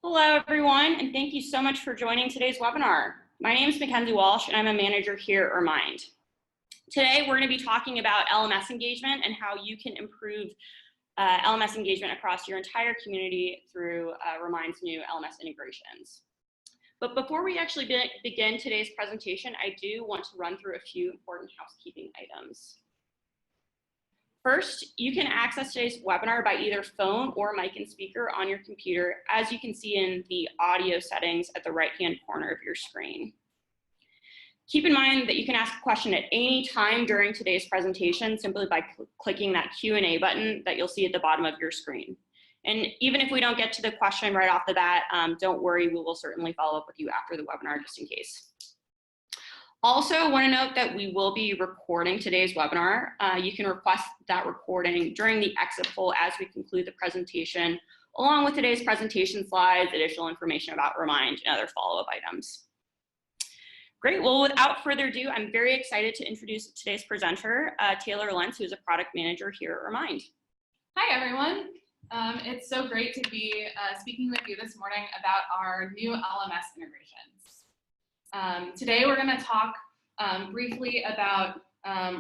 Hello, everyone, and thank you so much for joining today's webinar. My name is Mackenzie Walsh, and I'm a manager here at Remind. Today, we're going to be talking about LMS engagement and how you can improve LMS engagement across your entire community through Remind's new LMS integrations. But before we actually begin today's presentation, I do want to run through a few important housekeeping items. First, you can access today's webinar by either phone or mic and speaker on your computer, as you can see in the audio settings at the right-hand corner of your screen. Keep in mind that you can ask a question at any time during today's presentation simply by clicking that Q&A button that you'll see at the bottom of your screen. And even if we don't get to the question right off the bat, don't worry, we will certainly follow up with you after the webinar just in case. Also, want to note that we will be recording today's webinar. You can request that recording during the exit poll as we conclude the presentation, along with today's presentation slides, additional information about Remind, and other follow-up items. Great, well, without further ado, I'm very excited to introduce today's presenter, Taylor Lentz, who's a product manager here at Remind. Hi, everyone. It's so great to be speaking with you this morning about our new LMS integrations. Today, we're going to talk briefly about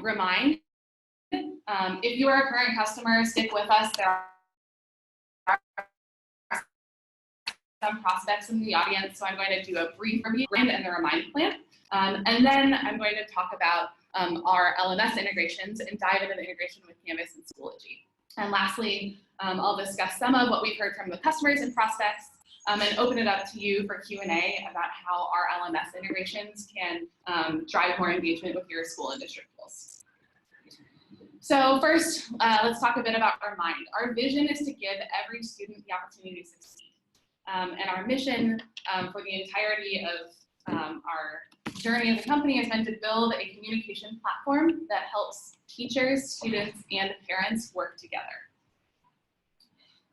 Remind. If you are a current customer, stick with us. There are some prospects in the audience, so I'm going to do a brief review and the Remind plan. And then I'm going to talk about our LMS integrations and dive into the integration with Canvas and Schoology. And lastly, I'll discuss some of what we've heard from the customers and prospects and open it up to you for Q&A about how our LMS integrations can drive more engagement with your school and district goals. So first, let's talk a bit about Remind. Our vision is to give every student the opportunity to succeed. And our mission for the entirety of our journey as a company has been to build a communication platform that helps teachers, students, and parents work together.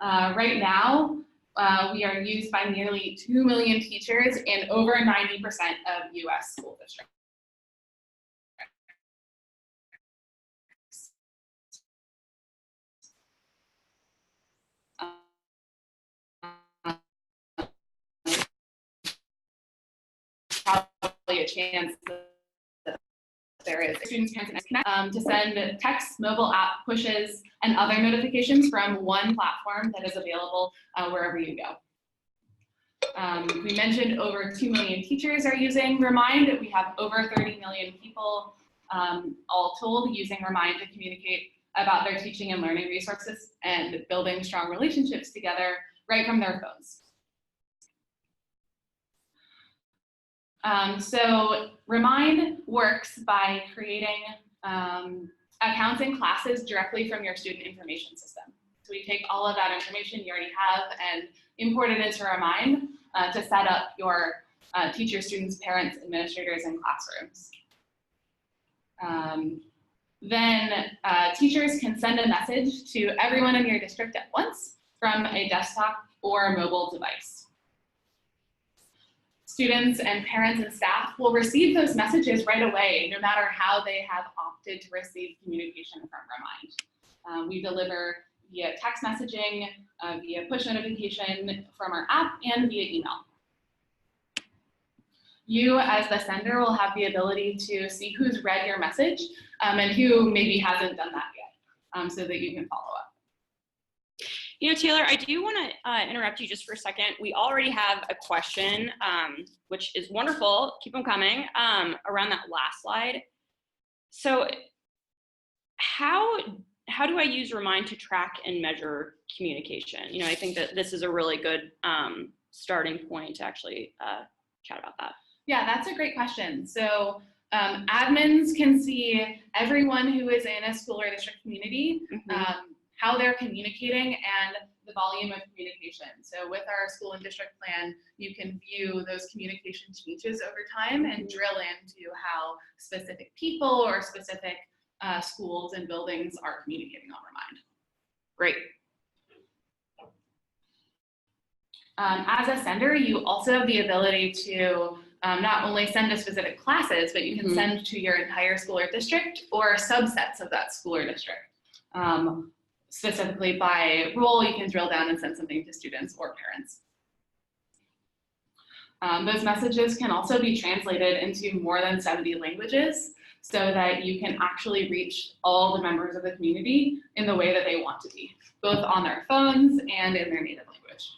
Right now, we are used by nearly 2 million teachers in over 90% of US school districts. Probably a chance that there is. Students can connect to send text, mobile app pushes, and other notifications from one platform that is available wherever you go. We mentioned over 2 million teachers are using Remind. We have over 30 million people all told using Remind to communicate about their teaching and learning resources and building strong relationships together right from their phones. So Remind works by creating accounts and classes directly from your student information system. So we take all of that information you already have and import it into Remind to set up your teachers, students, parents, administrators, and classrooms. Then teachers can send a message to everyone in your district at once from a desktop or mobile device. Students and parents and staff will receive those messages right away, no matter how they have opted to receive communication from Remind. We deliver via text messaging, via push notification from our app, and via email. You, as the sender, will have the ability to see who's read your message and who maybe hasn't done that yet, so that you can follow up. You know, Taylor, I do want to interrupt you just for a second. We already have a question, which is wonderful. Keep them coming, around that last slide. So how do I use Remind to track and measure communication? You know, I think that this is a really good starting point to actually chat about that. Yeah, that's a great question. So admins can see everyone who is in a school or district community, how they're communicating, and the volume of communication. So with our school and district plan, you can view those communication changes over time and drill into how specific people or specific schools and buildings are communicating on Remind. Great. As a sender, you also have the ability to not only send to specific classes, but you can send to your entire school or district or subsets of that school or district. Specifically by role, you can drill down and send something to students or parents. Those messages can also be translated into more than 70 languages so that you can actually reach all the members of the community in the way that they want to be, both on their phones and in their native language.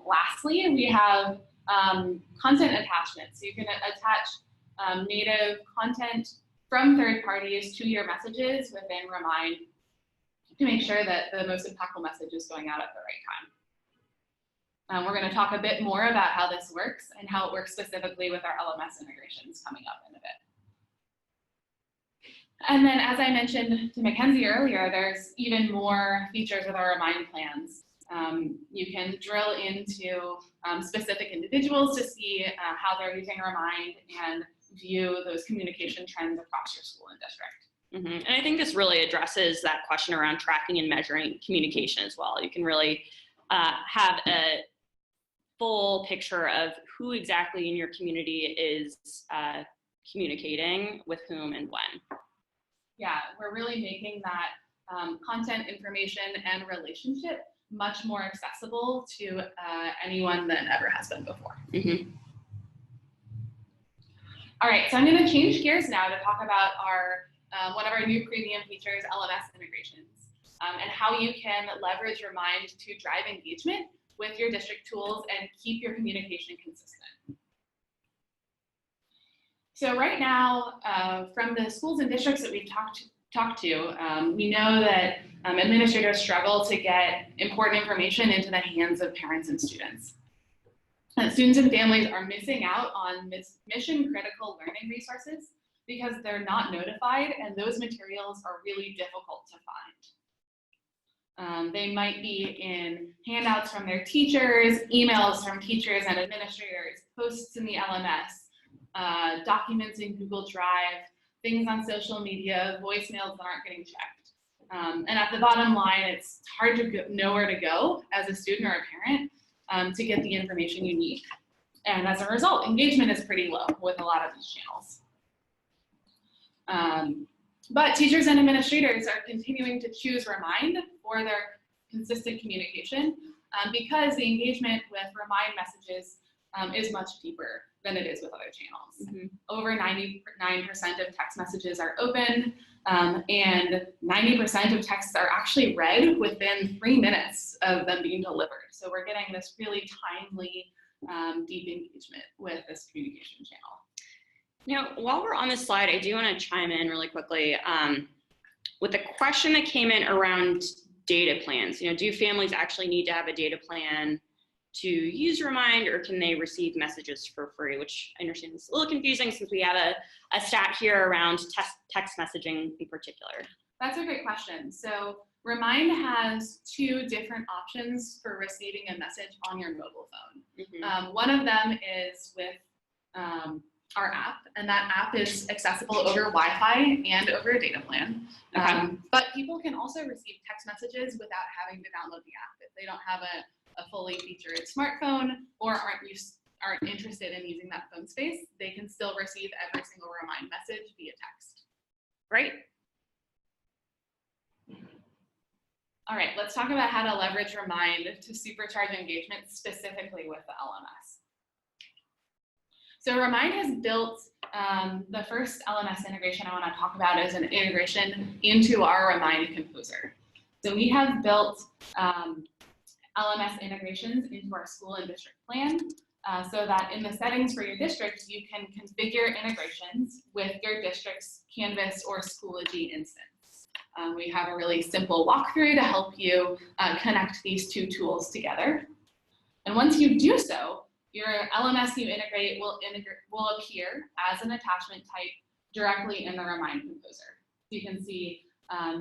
Lastly, we have content attachments. So you can attach native content from third parties to your messages within Remind to make sure that the most impactful message is going out at the right time. We're going to talk a bit more about how this works and how it works specifically with our LMS integrations coming up in a bit. And then, as I mentioned to Mackenzie earlier, there's even more features with our Remind plans. You can drill into specific individuals to see how they're using Remind and view those communication trends across your school and district. And I think this really addresses that question around tracking and measuring communication as well. You can really have a full picture of who exactly in your community is communicating with whom and when. Yeah, we're really making that content, information, and relationship much more accessible to anyone than ever has been before. All right, so I'm going to change gears now to talk about our one of our new premium features, LMS integrations, and how you can leverage Remind to drive engagement with your district tools and keep your communication consistent. So right now, from the schools and districts that we've talked to, we know that administrators struggle to get important information into the hands of parents and students. Students and families are missing out on mission-critical learning resources because they're not notified, and those materials are really difficult to find. They might be in handouts from their teachers, emails from teachers and administrators, posts in the LMS, documents in Google Drive, things on social media, voicemails that aren't getting checked. And at the bottom line, it's hard to know where to go as a student or a parent to get the information you need. And as a result, engagement is pretty low with a lot of these channels. But teachers and administrators are continuing to choose Remind for their consistent communication because the engagement with Remind messages is much deeper than it is with other channels. Over 99% of text messages are open, and 90% of texts are actually read within 3 minutes of them being delivered. So we're getting this really timely, deep engagement with this communication channel. Now, while we're on this slide, I do want to chime in really quickly with a question that came in around data plans. Do families actually need to have a data plan to use Remind, or can they receive messages for free? Which I understand is a little confusing since we have a stat here around text messaging in particular. That's a great question. So Remind has 2 different options for receiving a message on your mobile phone. One of them is with our app, and that app is accessible over Wi-Fi and over a data plan. But people can also receive text messages without having to download the app. If they don't have a fully featured smartphone or aren't interested in using that phone space, they can still receive every single Remind message via text. Great. All right, let's talk about how to leverage Remind to supercharge engagement specifically with the LMS. So Remind has built the first LMS integration I want to talk about is an integration into our Remind Composer. So we have built LMS integrations into our school and district plan so that in the settings for your district, you can configure integrations with your district's Canvas or Schoology instance. We have a really simple walkthrough to help you connect these 2 tools together. And once you do so, your LMS you integrate will appear as an attachment type directly in the Remind Composer. You can see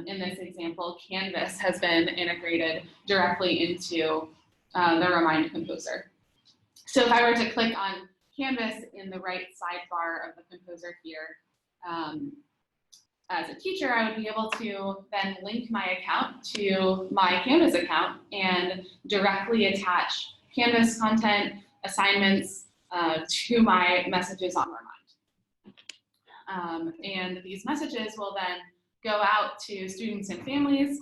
in this example, Canvas has been integrated directly into the Remind Composer. So if I were to click on Canvas in the right sidebar of the Composer here, as a teacher, I would be able to then link my account to my Canvas account and directly attach Canvas content, assignments to my messages on Remind. And these messages will then go out to students and families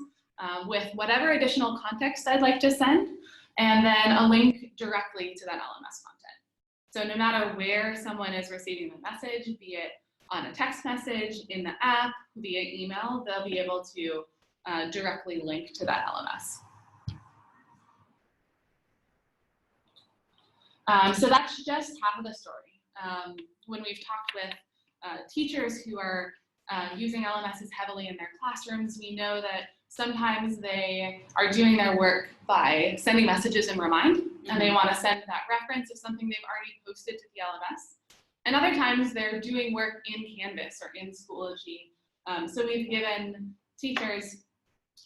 with whatever additional context I'd like to send, and then a link directly to that LMS content. So no matter where someone is receiving the message, be it on a text message, in the app, via email, they'll be able to directly link to that LMS. So that's just half of the story. When we've talked with teachers who are using LMSs heavily in their classrooms, we know that sometimes they are doing their work by sending messages in Remind, and they want to send that reference of something they've already posted to the LMS. And other times they're doing work in Canvas or in Schoology. So we've given teachers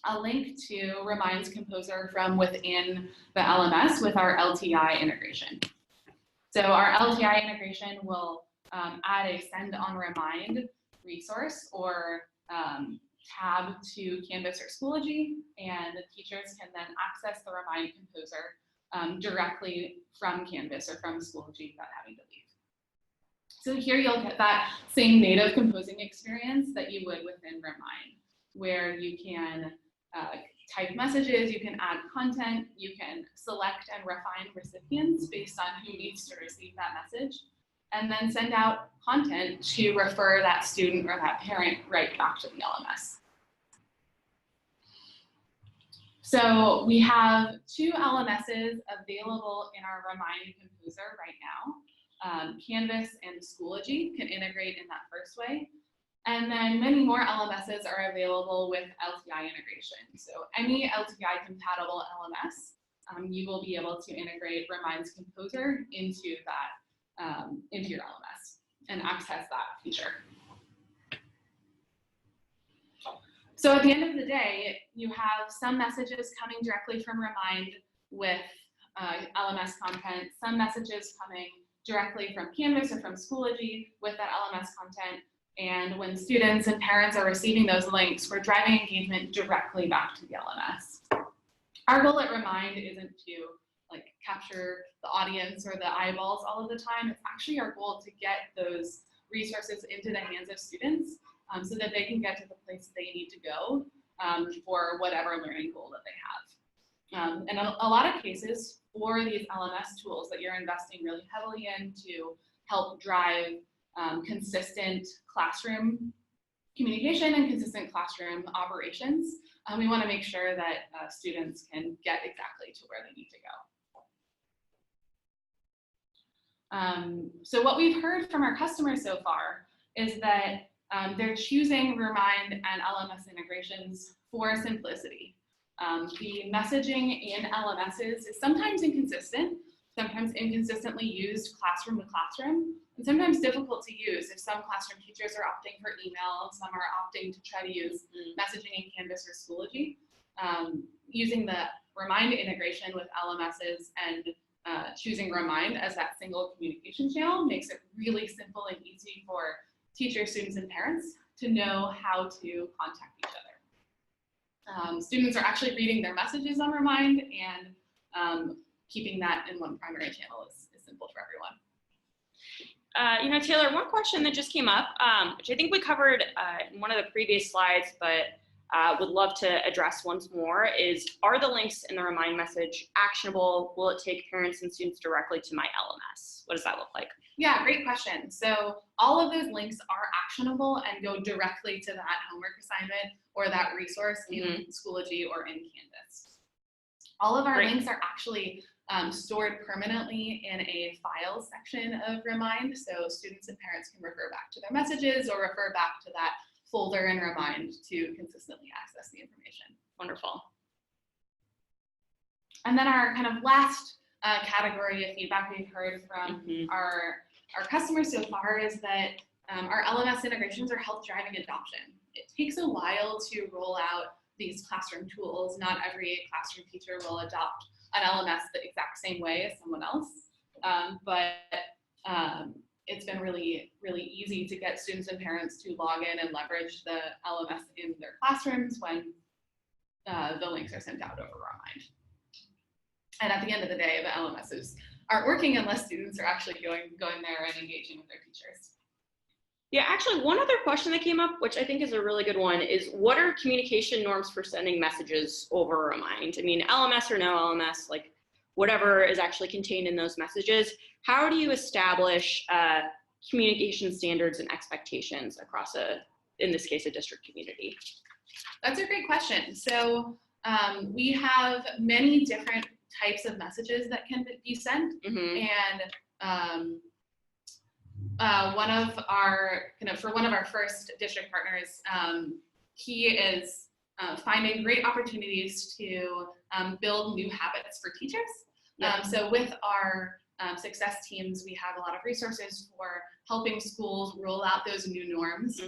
a link to Remind's Composer from within the LMS with our LTI integration. So our LTI integration will add a Send on Remind resource or tab to Canvas or Schoology, and the teachers can then access the Remind Composer directly from Canvas or from Schoology without having to leave. So here you'll get that same native composing experience that you would within Remind, where you can type messages, you can add content, you can select and refine recipients based on who needs to receive that message, and then send out content to refer that student or that parent right back to the LMS. So we have 2 LMSs available in our Remind Composer right now. Canvas and Schoology can integrate in that first way. And then many more LMSs are available with LTI integration. So any LTI compatible LMS, you will be able to integrate Remind's Composer into that, into your LMS and access that feature. So at the end of the day, you have some messages coming directly from Remind with LMS content, some messages coming directly from Canvas or from Schoology with that LMS content. And when students and parents are receiving those links, we're driving engagement directly back to the LMS. Our goal at Remind isn't to capture the audience or the eyeballs all of the time. It's actually our goal to get those resources into the hands of students so that they can get to the place they need to go for whatever learning goal that they have. And a lot of cases for these LMS tools that you're investing really heavily in to help drive consistent classroom communication and consistent classroom operations, we want to make sure that students can get exactly to where they need to go. So what we've heard from our customers so far is that they're choosing Remind and LMS integrations for simplicity. The messaging in LMSs is sometimes inconsistent, sometimes inconsistently used classroom to classroom, and sometimes difficult to use if some classroom teachers are opting for email, some are opting to try to use messaging in Canvas or Schoology. Using the Remind integration with LMSs and choosing Remind as that single communication channel makes it really simple and easy for teachers, students, and parents to know how to contact each other. Students are actually reading their messages on Remind, and keeping that in one primary channel is simple for everyone. Taylor, one question that just came up, which I think we covered in one of the previous slides, but would love to address once more, is are the links in the Remind message actionable? Will it take parents and students directly to my LMS? What does that look like? Yeah, great question. So all of those links are actionable and go directly to that homework assignment or that resource in Schoology or in Canvas. All of our links are actually stored permanently in a files section of Remind, so students and parents can refer back to their messages or refer back to that folder in Remind to consistently access the information. Wonderful. And then our kind of last category of feedback we've heard from our customers so far is that our LMS integrations are help driving adoption. It takes a while to roll out these classroom tools. Not every classroom teacher will adopt an LMS the exact same way as someone else, but it's been really, really easy to get students and parents to log in and leverage the LMS in their classrooms when the links are sent out over Remind. And at the end of the day, the LMSs aren't working unless students are actually going there and engaging with their teachers. Yeah, actually, one other question that came up, which I think is a really good one, is what are communication norms for sending messages over Remind? I mean, LMS or no LMS, like, whatever is actually contained in those messages. How do you establish communication standards and expectations across in this case, a district community? That's a great question. So we have many different types of messages that can be sent, and one of our first district partners, he is finding great opportunities to build new habits for teachers. So with our success teams, we have a lot of resources for helping schools roll out those new norms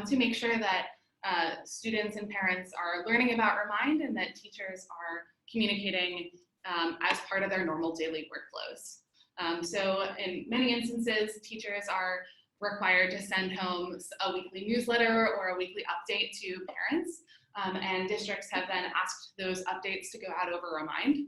to make sure that students and parents are learning about Remind and that teachers are communicating as part of their normal daily workflows. So in many instances, teachers are required to send home a weekly newsletter or a weekly update to parents, and districts have then asked those updates to go out over Remind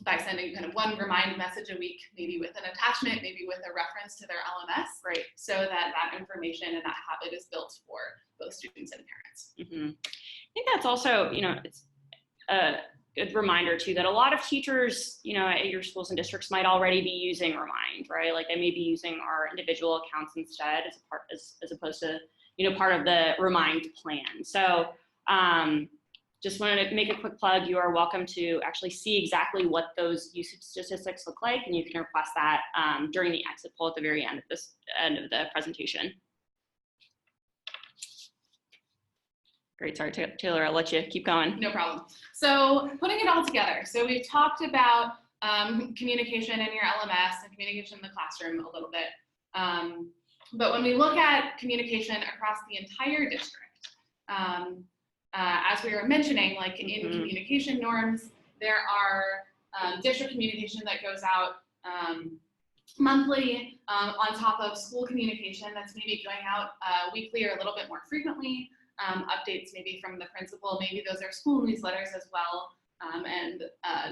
by sending kind of one Remind message a week, maybe with an attachment, maybe with a reference to their LMS, right? So that that information and that habit is built for both students and parents. I think that's also, it's a good reminder too that a lot of teachers, at your schools and districts might already be using Remind, right? Like they may be using our individual accounts instead as opposed to, part of the Remind plan. So just wanted to make a quick plug. You are welcome to actually see exactly what those usage statistics look like, and you can request that during the exit poll at the very end of the presentation. Great, sorry, Taylor, I'll let you keep going. No problem. So putting it all together. So we've talked about communication in your LMS and communication in the classroom a little bit. But when we look at communication across the entire district, as we were mentioning, like in communication norms, there are district communication that goes out monthly on top of school communication that's maybe going out weekly or a little bit more frequently. Updates maybe from the principal, maybe those are school newsletters as well, and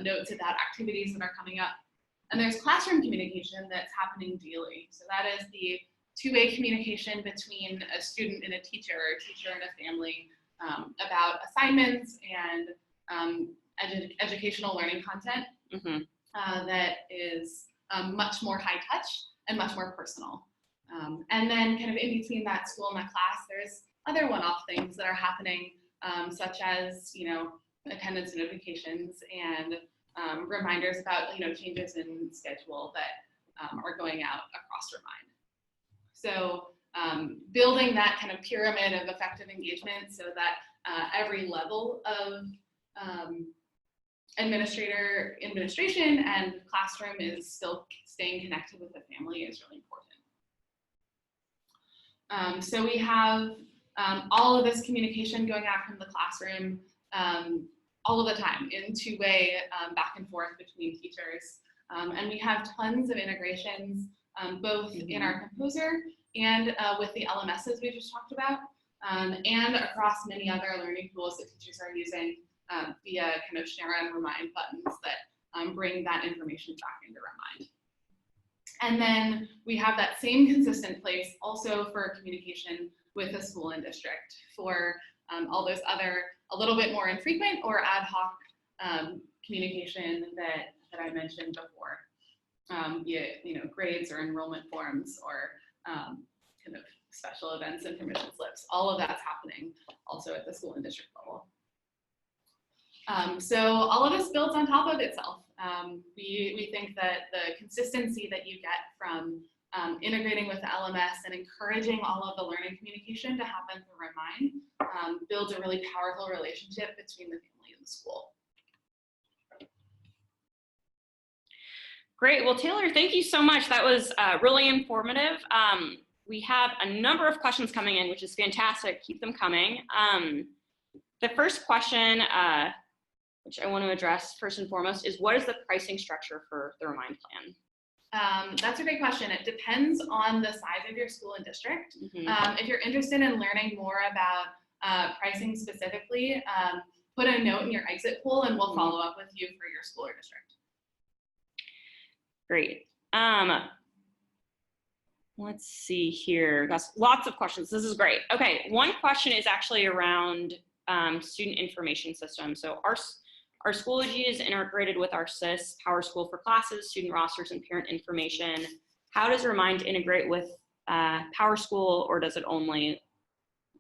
notes about activities that are coming up. And there's classroom communication that's happening daily. So that is the two-way communication between a student and a teacher, or a teacher and a family, about assignments and educational learning content that is much more high touch and much more personal. And then kind of in between that school and that class, there's other one-off things that are happening, such as, attendance notifications and reminders about, changes in schedule that are going out across Remind. So building that kind of pyramid of effective engagement so that every level of administration and classroom is still staying connected with the family is really important. So we have all of this communication going out from the classroom all of the time in two-way back and forth between teachers. And we have tons of integrations both in our Composer and with the LMSs we just talked about, and across many other learning tools that teachers are using via kind of share and remind buttons that bring that information back into Remind. And then we have that same consistent place also for communication with the school and district for all those other a little bit more infrequent or ad hoc communication that I mentioned before, be it grades or enrollment forms or kind of special events and permission slips. All of that's happening also at the school and district level. So all of this builds on top of itself. We think that the consistency that you get from integrating with the LMS and encouraging all of the learning communication to happen through Remind builds a really powerful relationship between the family and the school. Great, well, Taylor, thank you so much. That was really informative. We have a number of questions coming in, which is fantastic. Keep them coming. The first question, which I want to address first and foremost, is what is the pricing structure for the Remind plan? That's a great question. It depends on the size of your school and district. If you're interested in learning more about pricing specifically, put a note in your exit poll and we'll follow up with you for your school or district. Great. Let's see here. Got lots of questions. This is great. Okay, one question is actually around student information systems. So Our Schoology is integrated with our SIS, PowerSchool for Classes, student rosters, and parent information. How does Remind integrate with PowerSchool, or does it only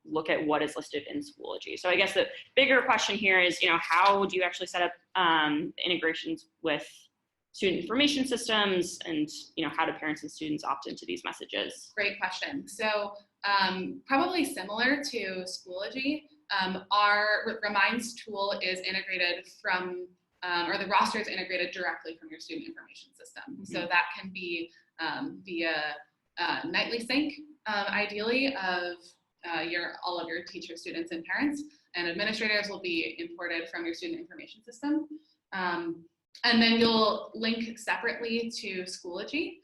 look at what is listed in Schoology? So I guess the bigger question here is, how do you actually set up integrations with student information systems, and how do parents and students opt into these messages? Great question. So probably similar to Schoology, our Reminds tool is integrated from, or the roster is integrated directly from your student information system. Mm-hmm. So that can be via nightly sync, ideally, of all of your teachers, students, and parents, and administrators will be imported from your student information system. And then you'll link separately to Schoology.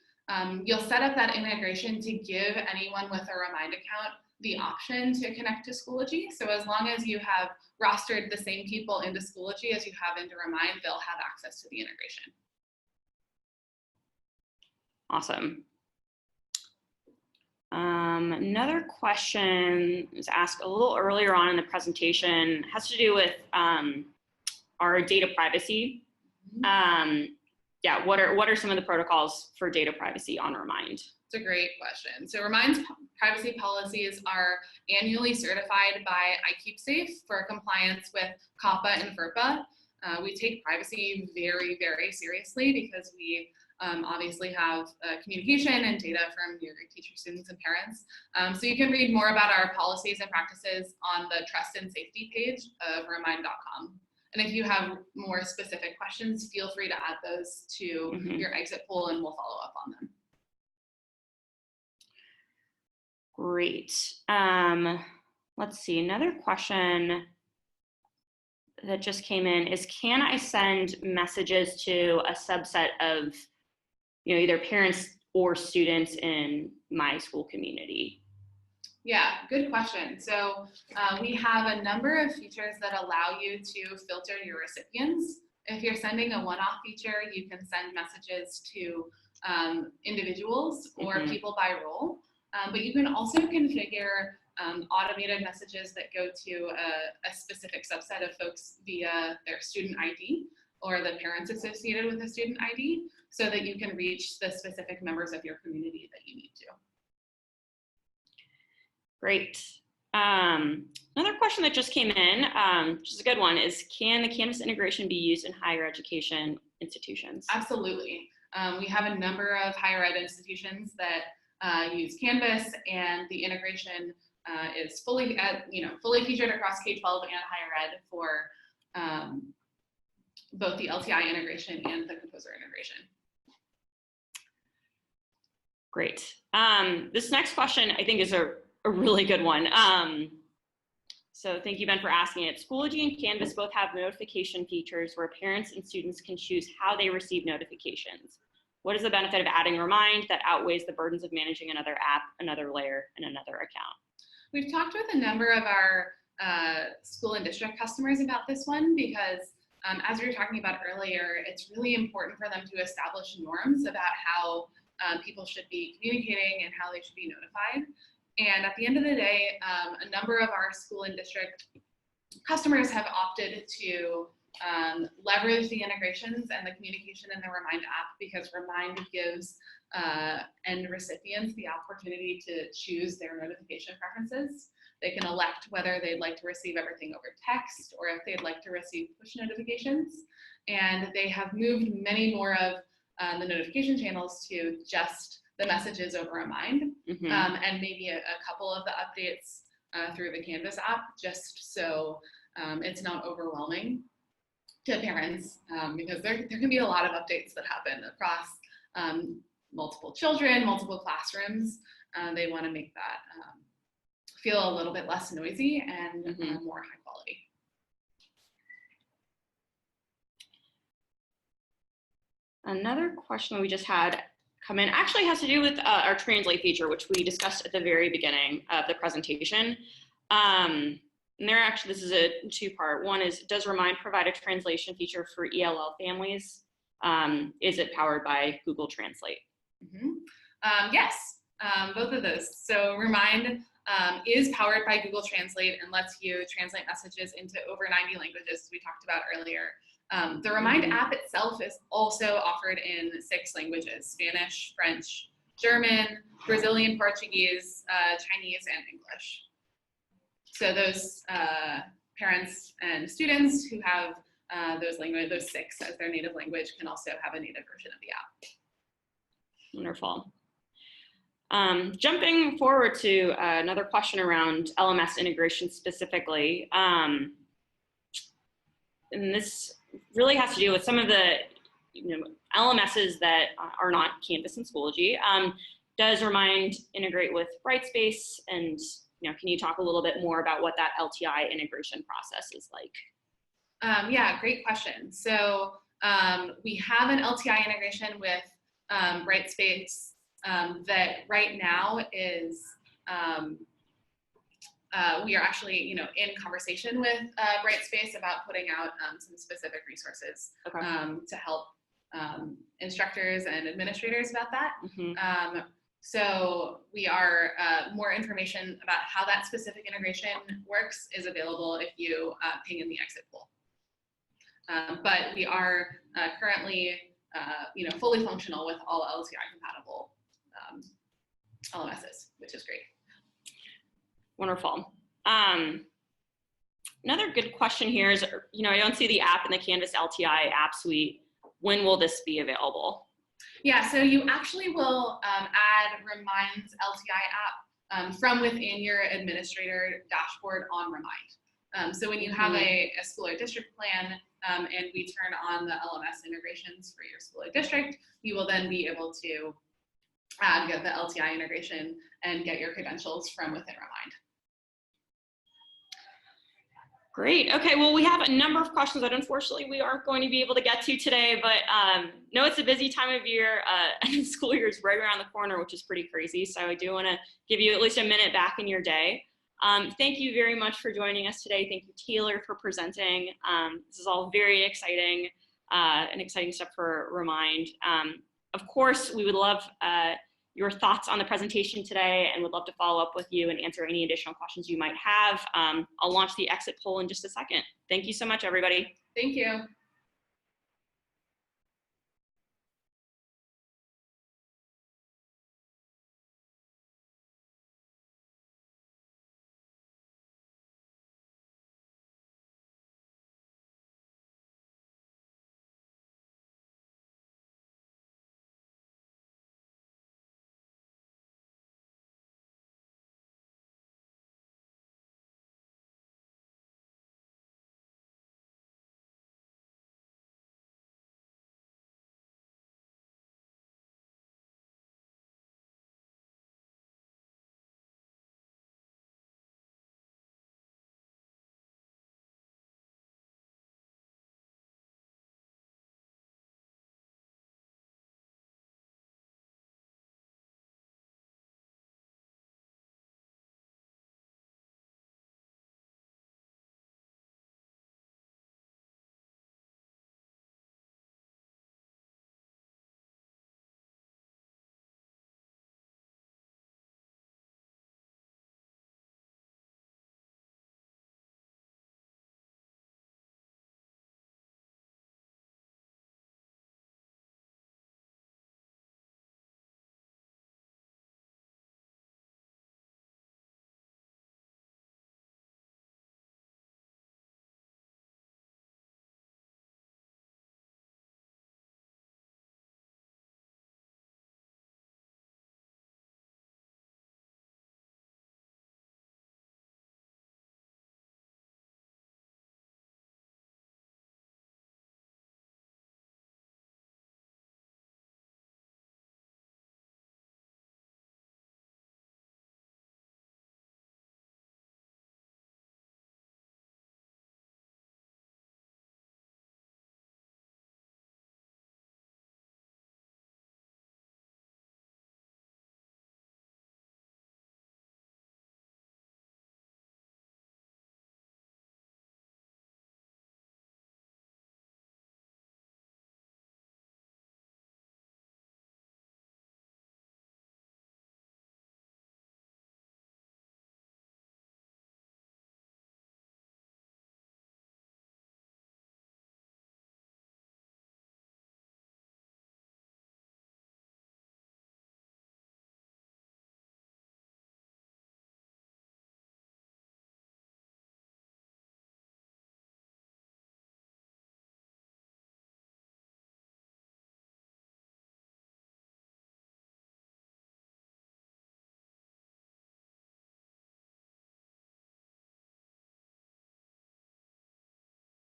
You'll set up that integration to give anyone with a Remind account the option to connect to Schoology. So as long as you have rostered the same people into Schoology as you have into Remind, they'll have access to the integration. Awesome. Another question was asked a little earlier on in the presentation, has to do with our data privacy. Yeah, what are some of the protocols for data privacy on Remind? It's a great question. So Remind's privacy policies are annually certified by iKeepSafe for compliance with COPPA and FERPA. We take privacy very, very seriously because we obviously have communication and data from your teachers, students, and parents. So you can read more about our policies and practices on the Trust and Safety page of remind.com. And if you have more specific questions, feel free to add those to your exit poll and we'll follow up on them. Great. Let's see, another question that just came in is, can I send messages to a subset of either parents or students in my school community? Yeah, good question. So we have a number of features that allow you to filter your recipients. If you're sending a one-off feature, you can send messages to individuals or people by role. But you can also configure automated messages that go to a specific subset of folks via their student ID or the parents associated with a student ID, so that you can reach the specific members of your community that you need to. Great. Another question that just came in, which is a good one, is, can the Canvas integration be used in higher education institutions? Absolutely. We have a number of higher ed institutions that use Canvas, and the integration is fully featured across K-12 and higher ed for both the LTI integration and the Composer integration. Great. This next question I think is a really good one. So thank you, Ben, for asking it. Schoology and Canvas both have notification features where parents and students can choose how they receive notifications. What is the benefit of adding Remind that outweighs the burdens of managing another app, another layer, and another account? We've talked with a number of our school and district customers about this one because as we were talking about earlier, it's really important for them to establish norms about how people should be communicating and how they should be notified. And at the end of the day, a number of our school and district customers have opted to leverage the integrations and the communication in the Remind app, because Remind gives end recipients the opportunity to choose their notification preferences. They can elect whether they'd like to receive everything over text or if they'd like to receive push notifications. And they have moved many more of the notification channels to just the messages over Remind, and maybe a couple of the updates through the Canvas app, just so it's not overwhelming to parents, because there can be a lot of updates that happen across multiple children, multiple classrooms. They want to make that feel a little bit less noisy and more high quality. Another question we just had come in actually has to do with our translate feature, which we discussed at the very beginning of the presentation. And this is a two-part. One is, does Remind provide a translation feature for ELL families? Is it powered by Google Translate? Yes, both of those. So Remind is powered by Google Translate and lets you translate messages into over 90 languages, as we talked about earlier. The Remind app itself is also offered in 6 languages: Spanish, French, German, Brazilian Portuguese, Chinese, and English. So those parents and students who have those 6 as their native language can also have a native version of the app. Wonderful. Jumping forward to another question around LMS integration specifically. And this really has to do with some of the LMSs that are not Canvas and Schoology. Does Remind integrate with Brightspace? And can you talk a little bit more about what that LTI integration process is like? Yeah, great question. So we have an LTI integration with Brightspace that right now is we are actually in conversation with Brightspace about putting out some specific resources to help instructors and administrators about that. Mm-hmm. So we are more information about how that specific integration works is available if you ping in the exit poll. But we are currently fully functional with all LTI compatible LMSs, which is great. Wonderful. Another good question here is, I don't see the app in the Canvas LTI app suite. When will this be available? Yeah, so you actually will add Remind's LTI app from within your administrator dashboard on Remind. So when you have a school or district plan and we turn on the LMS integrations for your school or district, you will then be able to get the LTI integration and get your credentials from within Remind. Great. Okay. Well, we have a number of questions that unfortunately we aren't going to be able to get to today, but no, it's a busy time of year. And school year is right around the corner, which is pretty crazy. So I do want to give you at least a minute back in your day. Thank you very much for joining us today. Thank you, Taylor, for presenting. This is all very exciting, an exciting step for Remind. Of course, we would love your thoughts on the presentation today and would love to follow up with you and answer any additional questions you might have. I'll launch the exit poll in just a second. Thank you so much, everybody. Thank you.